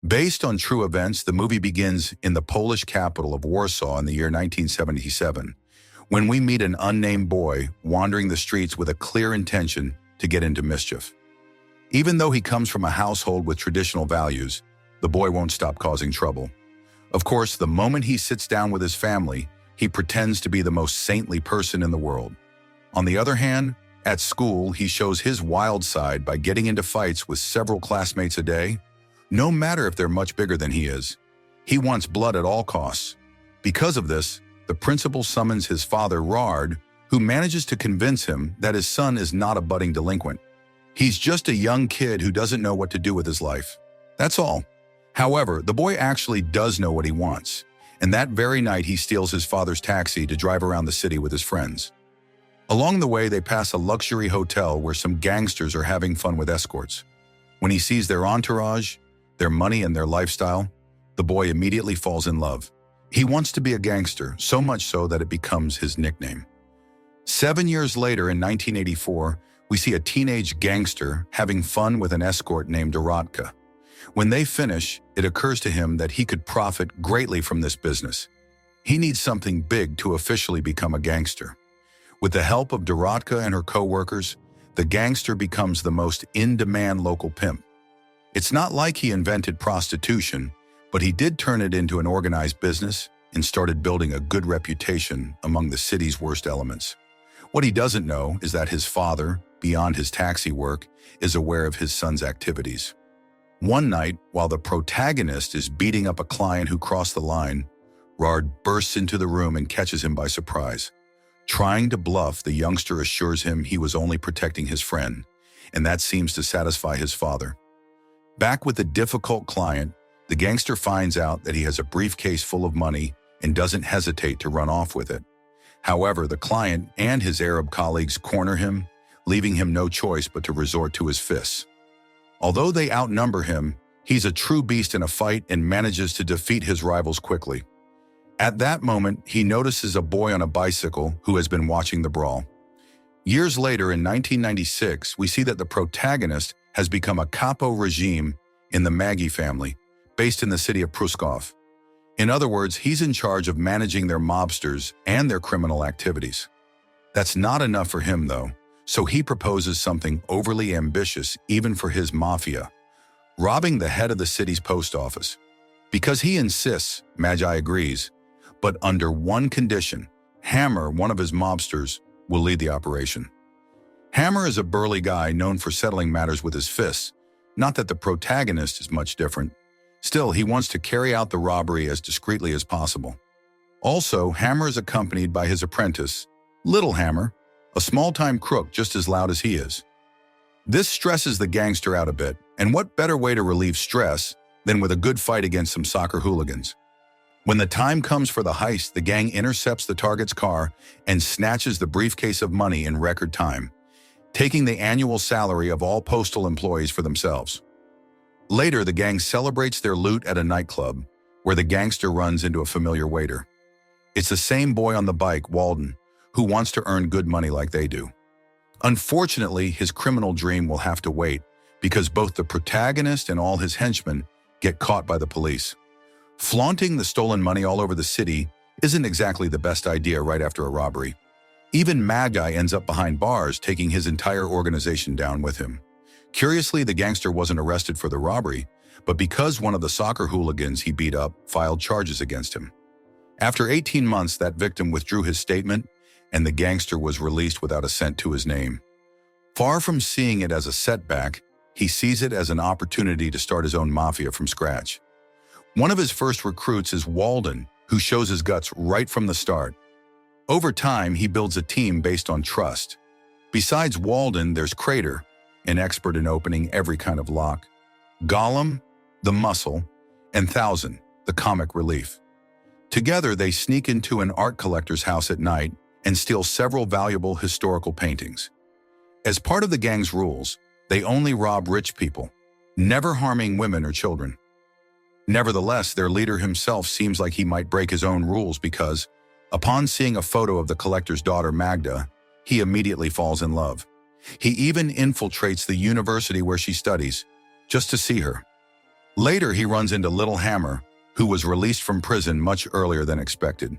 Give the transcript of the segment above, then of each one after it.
Based on true events, the movie begins in the Polish capital of Warsaw in the year 1977, when we meet an unnamed boy wandering the streets with a clear intention to get into mischief. Even though he comes from a household with traditional values, the boy won't stop causing trouble. Of course, the moment he sits down with his family, he pretends to be the most saintly person in the world. On the other hand, at school, he shows his wild side by getting into fights with several classmates a day, no matter if they're much bigger than he is. He wants blood at all costs. Because of this, the principal summons his father, Rard, who manages to convince him that his son is not a budding delinquent. He's just a young kid who doesn't know what to do with his life. That's all. However, the boy actually does know what he wants, and that very night he steals his father's taxi to drive around the city with his friends. Along the way, they pass a luxury hotel where some gangsters are having fun with escorts. When he sees their entourage, their money, and their lifestyle, the boy immediately falls in love. He wants to be a gangster, so much so that it becomes his nickname. 7 years later, in 1984, we see a teenage gangster having fun with an escort named Dorotka. When they finish, it occurs to him that he could profit greatly from this business. He needs something big to officially become a gangster. With the help of Dorotka and her co-workers, the gangster becomes the most in-demand local pimp. It's not like he invented prostitution, but he did turn it into an organized business and started building a good reputation among the city's worst elements. What he doesn't know is that his father, beyond his taxi work, is aware of his son's activities. One night, while the protagonist is beating up a client who crossed the line, Rard bursts into the room and catches him by surprise. Trying to bluff, the youngster assures him he was only protecting his friend, and that seems to satisfy his father. Back with the difficult client, the gangster finds out that he has a briefcase full of money and doesn't hesitate to run off with it. However, the client and his Arab colleagues corner him, leaving him no choice but to resort to his fists. Although they outnumber him, he's a true beast in a fight and manages to defeat his rivals quickly. At that moment, he notices a boy on a bicycle who has been watching the brawl. Years later, in 1996, we see that the protagonist has become a capo regime in the Maggie family, based in the city of Pruszków. In other words, he's in charge of managing their mobsters and their criminal activities. That's not enough for him, though, so he proposes something overly ambitious even for his mafia, robbing the head of the city's post office. Because he insists, Magi agrees, but under one condition: Hammer, one of his mobsters, will lead the operation. Hammer is a burly guy known for settling matters with his fists, not that the protagonist is much different. Still, he wants to carry out the robbery as discreetly as possible. Also, Hammer is accompanied by his apprentice, Little Hammer, a small-time crook just as loud as he is. This stresses the gangster out a bit, and what better way to relieve stress than with a good fight against some soccer hooligans? When the time comes for the heist, the gang intercepts the target's car and snatches the briefcase of money in record time, taking the annual salary of all postal employees for themselves. Later, the gang celebrates their loot at a nightclub, where the gangster runs into a familiar waiter. It's the same boy on the bike, Walden, who wants to earn good money like they do. Unfortunately, his criminal dream will have to wait, because both the protagonist and all his henchmen get caught by the police. Flaunting the stolen money all over the city isn't exactly the best idea right after a robbery. Even Magi ends up behind bars, taking his entire organization down with him. Curiously, the gangster wasn't arrested for the robbery, but because one of the soccer hooligans he beat up filed charges against him. After 18 months, that victim withdrew his statement, and the gangster was released without a cent to his name. Far from seeing it as a setback, he sees it as an opportunity to start his own mafia from scratch. One of his first recruits is Walden, who shows his guts right from the start. Over time, he builds a team based on trust. Besides Walden, there's Crater, an expert in opening every kind of lock, Gollum, the muscle, and Thousand, the comic relief. Together, they sneak into an art collector's house at night and steal several valuable historical paintings. As part of the gang's rules, they only rob rich people, never harming women or children. Nevertheless, their leader himself seems like he might break his own rules because, upon seeing a photo of the collector's daughter Magda, he immediately falls in love. He even infiltrates the university where she studies, just to see her. Later, he runs into Little Hammer, who was released from prison much earlier than expected.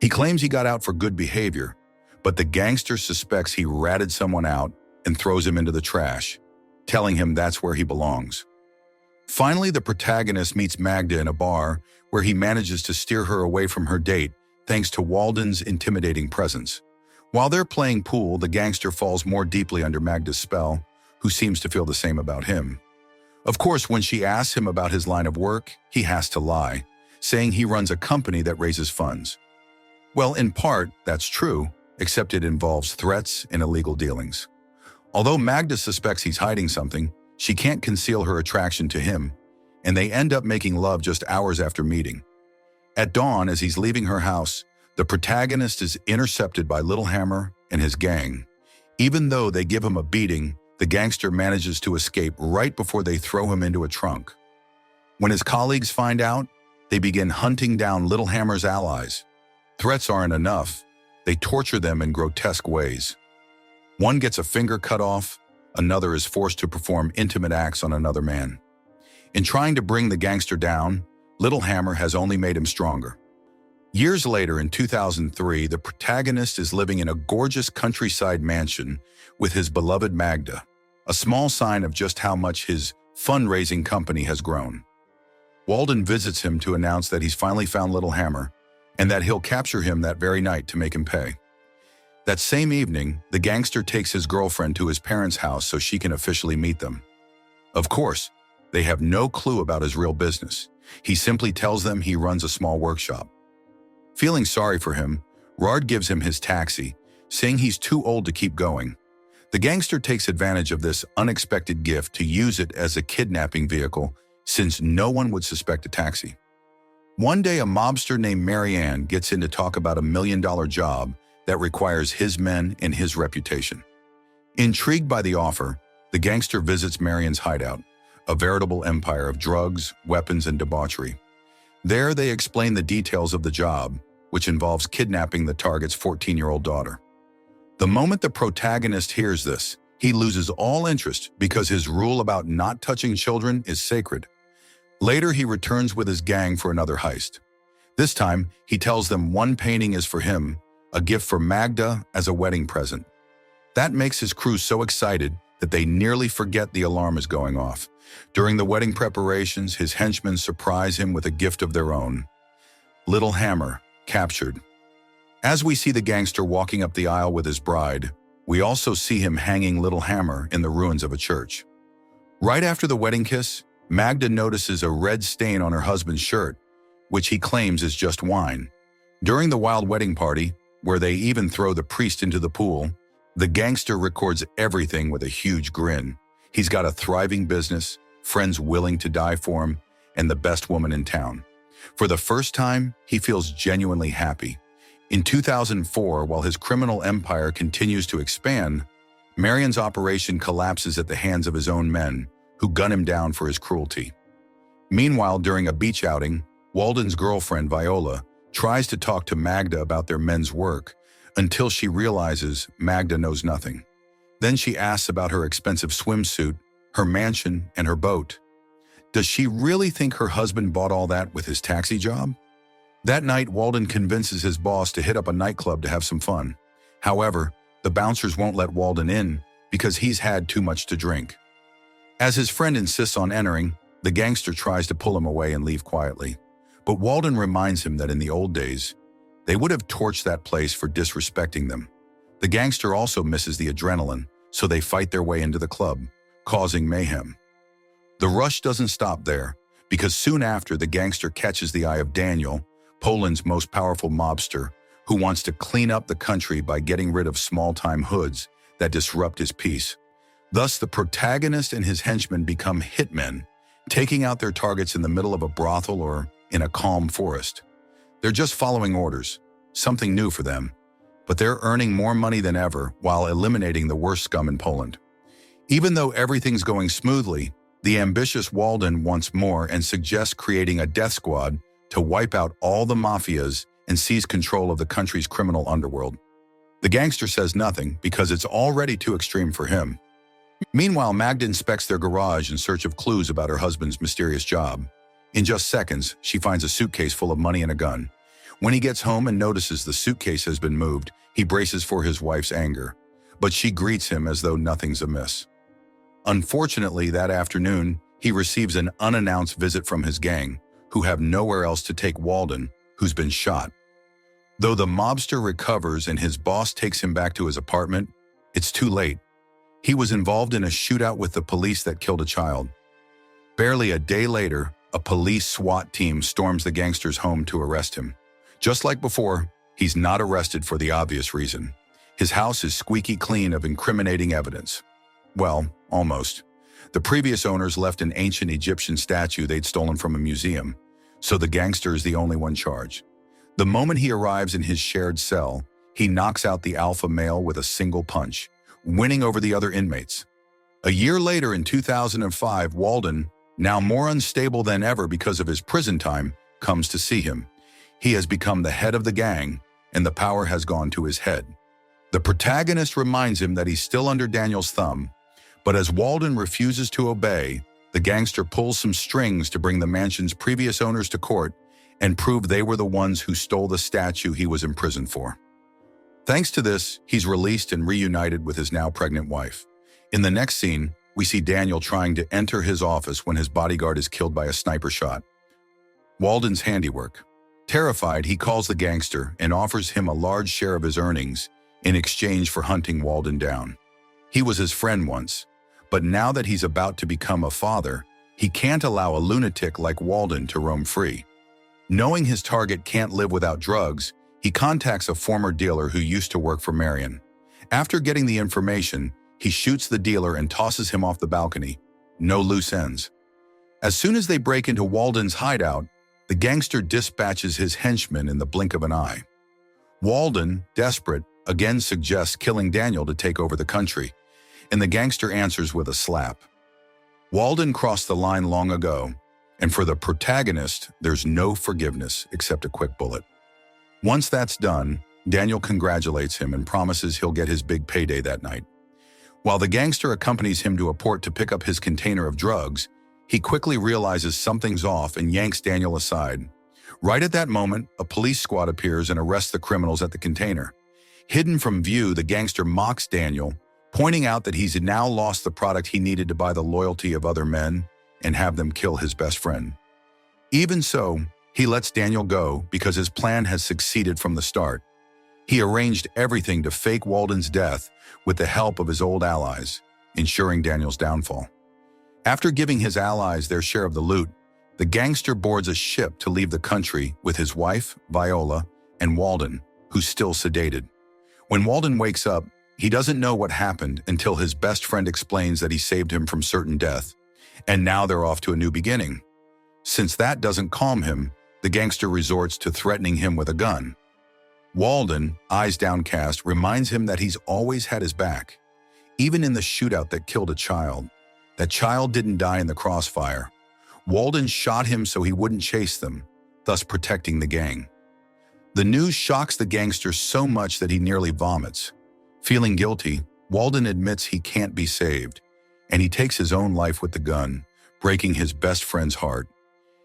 He claims he got out for good behavior, but the gangster suspects he ratted someone out and throws him into the trash, telling him that's where he belongs. Finally, the protagonist meets Magda in a bar where he manages to steer her away from her date thanks to Walden's intimidating presence. While they're playing pool, the gangster falls more deeply under Magda's spell, who seems to feel the same about him. Of course, when she asks him about his line of work, he has to lie, saying he runs a company that raises funds. Well, in part, that's true, except it involves threats and illegal dealings. Although Magda suspects he's hiding something, she can't conceal her attraction to him, and they end up making love just hours after meeting. At dawn, as he's leaving her house, the protagonist is intercepted by Little Hammer and his gang. Even though they give him a beating, the gangster manages to escape right before they throw him into a trunk. When his colleagues find out, they begin hunting down Little Hammer's allies. Threats aren't enough. They torture them in grotesque ways. One gets a finger cut off, another is forced to perform intimate acts on another man. In trying to bring the gangster down, Little Hammer has only made him stronger. Years later, in 2003, the protagonist is living in a gorgeous countryside mansion with his beloved Magda, a small sign of just how much his fundraising company has grown. Walden visits him to announce that he's finally found Little Hammer and that he'll capture him that very night to make him pay. That same evening, the gangster takes his girlfriend to his parents' house so she can officially meet them. Of course, they have no clue about his real business. He simply tells them he runs a small workshop. Feeling sorry for him, Rard gives him his taxi, saying he's too old to keep going. The gangster takes advantage of this unexpected gift to use it as a kidnapping vehicle, since no one would suspect a taxi. One day, a mobster named Marianne gets in to talk about $1 million job that requires his men and his reputation. Intrigued by the offer, the gangster visits Marianne's hideout, a veritable empire of drugs, weapons, and debauchery. There, they explain the details of the job, which involves kidnapping the target's 14-year-old daughter. The moment the protagonist hears this, he loses all interest because his rule about not touching children is sacred. Later, he returns with his gang for another heist. This time, he tells them one painting is for him, a gift for Magda as a wedding present. That makes his crew so excited that they nearly forget the alarm is going off. During the wedding preparations, his henchmen surprise him with a gift of their own. Little Hammer, captured. As we see the gangster walking up the aisle with his bride, we also see him hanging Little Hammer in the ruins of a church. Right after the wedding kiss, Magda notices a red stain on her husband's shirt, which he claims is just wine. During the wild wedding party, where they even throw the priest into the pool, the gangster records everything with a huge grin. He's got a thriving business, friends willing to die for him, and the best woman in town. For the first time, he feels genuinely happy. In 2004, while his criminal empire continues to expand, Marian's operation collapses at the hands of his own men, who gun him down for his cruelty. Meanwhile, during a beach outing, Walden's girlfriend, Viola, tries to talk to Magda about their men's work until she realizes Magda knows nothing. Then she asks about her expensive swimsuit, her mansion, and her boat. Does she really think her husband bought all that with his taxi job? That night, Walden convinces his boss to hit up a nightclub to have some fun. However, the bouncers won't let Walden in because he's had too much to drink. As his friend insists on entering, the gangster tries to pull him away and leave quietly. But Walden reminds him that in the old days, they would have torched that place for disrespecting them. The gangster also misses the adrenaline, so they fight their way into the club, causing mayhem. The rush doesn't stop there, because soon after, the gangster catches the eye of Daniel, Poland's most powerful mobster, who wants to clean up the country by getting rid of small-time hoods that disrupt his peace. Thus, the protagonist and his henchmen become hitmen, taking out their targets in the middle of a brothel or in a calm forest. They're just following orders, something new for them, but they're earning more money than ever while eliminating the worst scum in Poland. Even though everything's going smoothly, the ambitious Walden wants more and suggests creating a death squad to wipe out all the mafias and seize control of the country's criminal underworld. The gangster says nothing because it's already too extreme for him. Meanwhile, Magda inspects their garage in search of clues about her husband's mysterious job. In just seconds, she finds a suitcase full of money and a gun. When he gets home and notices the suitcase has been moved, he braces for his wife's anger, but she greets him as though nothing's amiss. Unfortunately, that afternoon, he receives an unannounced visit from his gang, who have nowhere else to take Walden, who's been shot. Though the mobster recovers and his boss takes him back to his apartment, it's too late. He was involved in a shootout with the police that killed a child. Barely a day later, a police SWAT team storms the gangster's home to arrest him. Just like before, he's not arrested for the obvious reason. His house is squeaky clean of incriminating evidence. Well, almost. The previous owners left an ancient Egyptian statue they'd stolen from a museum, so the gangster is the only one charged. The moment he arrives in his shared cell, he knocks out the alpha male with a single punch, winning over the other inmates. A year later, in 2005, Walden, now more unstable than ever because of his prison time, comes to see him. He has become the head of the gang, and the power has gone to his head. The protagonist reminds him that he's still under Daniel's thumb, but as Walden refuses to obey, the gangster pulls some strings to bring the mansion's previous owners to court and prove they were the ones who stole the statue he was imprisoned for. Thanks to this, he's released and reunited with his now pregnant wife. In the next scene, we see Daniel trying to enter his office when his bodyguard is killed by a sniper shot. Walden's handiwork. Terrified, he calls the gangster and offers him a large share of his earnings in exchange for hunting Walden down. He was his friend once, but now that he's about to become a father, he can't allow a lunatic like Walden to roam free. Knowing his target can't live without drugs, he contacts a former dealer who used to work for Marion. After getting the information, he shoots the dealer and tosses him off the balcony. No loose ends. As soon as they break into Walden's hideout, the gangster dispatches his henchmen in the blink of an eye. Walden, desperate, again suggests killing Daniel to take over the country, and the gangster answers with a slap. Walden crossed the line long ago, and for the protagonist, there's no forgiveness except a quick bullet. Once that's done, Daniel congratulates him and promises he'll get his big payday that night. While the gangster accompanies him to a port to pick up his container of drugs, he quickly realizes something's off and yanks Daniel aside. Right at that moment, a police squad appears and arrests the criminals at the container. Hidden from view, the gangster mocks Daniel, pointing out that he's now lost the product he needed to buy the loyalty of other men and have them kill his best friend. Even so, he lets Daniel go because his plan has succeeded from the start. He arranged everything to fake Walden's death with the help of his old allies, ensuring Daniel's downfall. After giving his allies their share of the loot, the gangster boards a ship to leave the country with his wife, Viola, and Walden, who's still sedated. When Walden wakes up, he doesn't know what happened until his best friend explains that he saved him from certain death, and now they're off to a new beginning. Since that doesn't calm him, the gangster resorts to threatening him with a gun. Walden, eyes downcast, reminds him that he's always had his back. Even in the shootout that killed a child, that child didn't die in the crossfire. Walden shot him so he wouldn't chase them, thus protecting the gang. The news shocks the gangster so much that he nearly vomits. Feeling guilty, Walden admits he can't be saved, and he takes his own life with the gun, breaking his best friend's heart.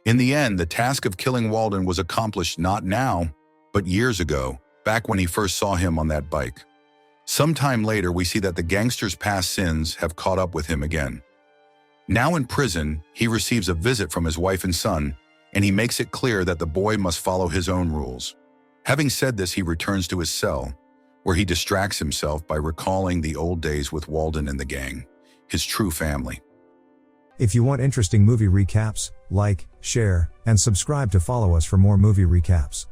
In the end, the task of killing Walden was accomplished not now, but years ago, back when he first saw him on that bike. Sometime later, we see that the gangster's past sins have caught up with him again. Now in prison, he receives a visit from his wife and son, and he makes it clear that the boy must follow his own rules. Having said this, he returns to his cell, where he distracts himself by recalling the old days with Walden and the gang, his true family. If you want interesting movie recaps, like, share, and subscribe to follow us for more movie recaps.